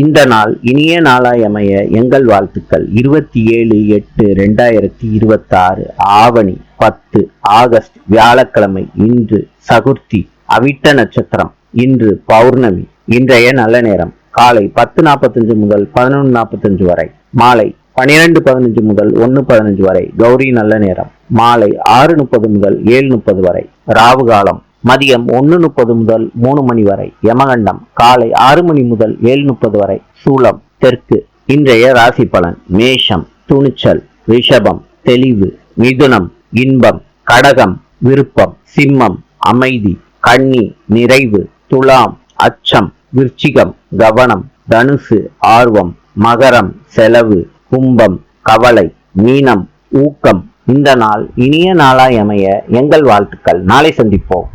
இந்த நாள் இனிய நாளாய் அமைய எங்கள் வாழ்த்துக்கள். 27/8/2026 ஆவணி 10 ஆகஸ்ட் வியாழக்கிழமை. இன்று சகுர்த்தி அவிட்ட நட்சத்திரம். இன்று பௌர்ணமி. இன்றைய நல்ல நேரம் காலை 10:45 முதல் 11:45 வரை, மாலை 12:15 முதல் 1:15 வரை. கௌரி நல்ல நேரம் மாலை 6:30 முதல் 7:30 வரை. ராவு காலம் மதியம் 1:30 முதல் 3 மணி வரை. யமகண்டம் காலை 6 மணி முதல் 7:30 வரை. சூலம் தெற்கு. இன்றைய ராசி பலன். மேஷம் துணிச்சல், ரிஷபம் தெளிவு, மிதுனம் இன்பம், கடகம் விருப்பம், சிம்மம் அமைதி, கன்னி நிறைவு, துலாம் அச்சம், விருச்சிகம் கவனம், தனுசு ஆர்வம், மகரம் செலவு, கும்பம் கவலை, மீனம் ஊக்கம். இந்த நாள் இனிய நாளாய் அமைய எங்கள் வாழ்த்துக்கள். நாளை சந்திப்போம்.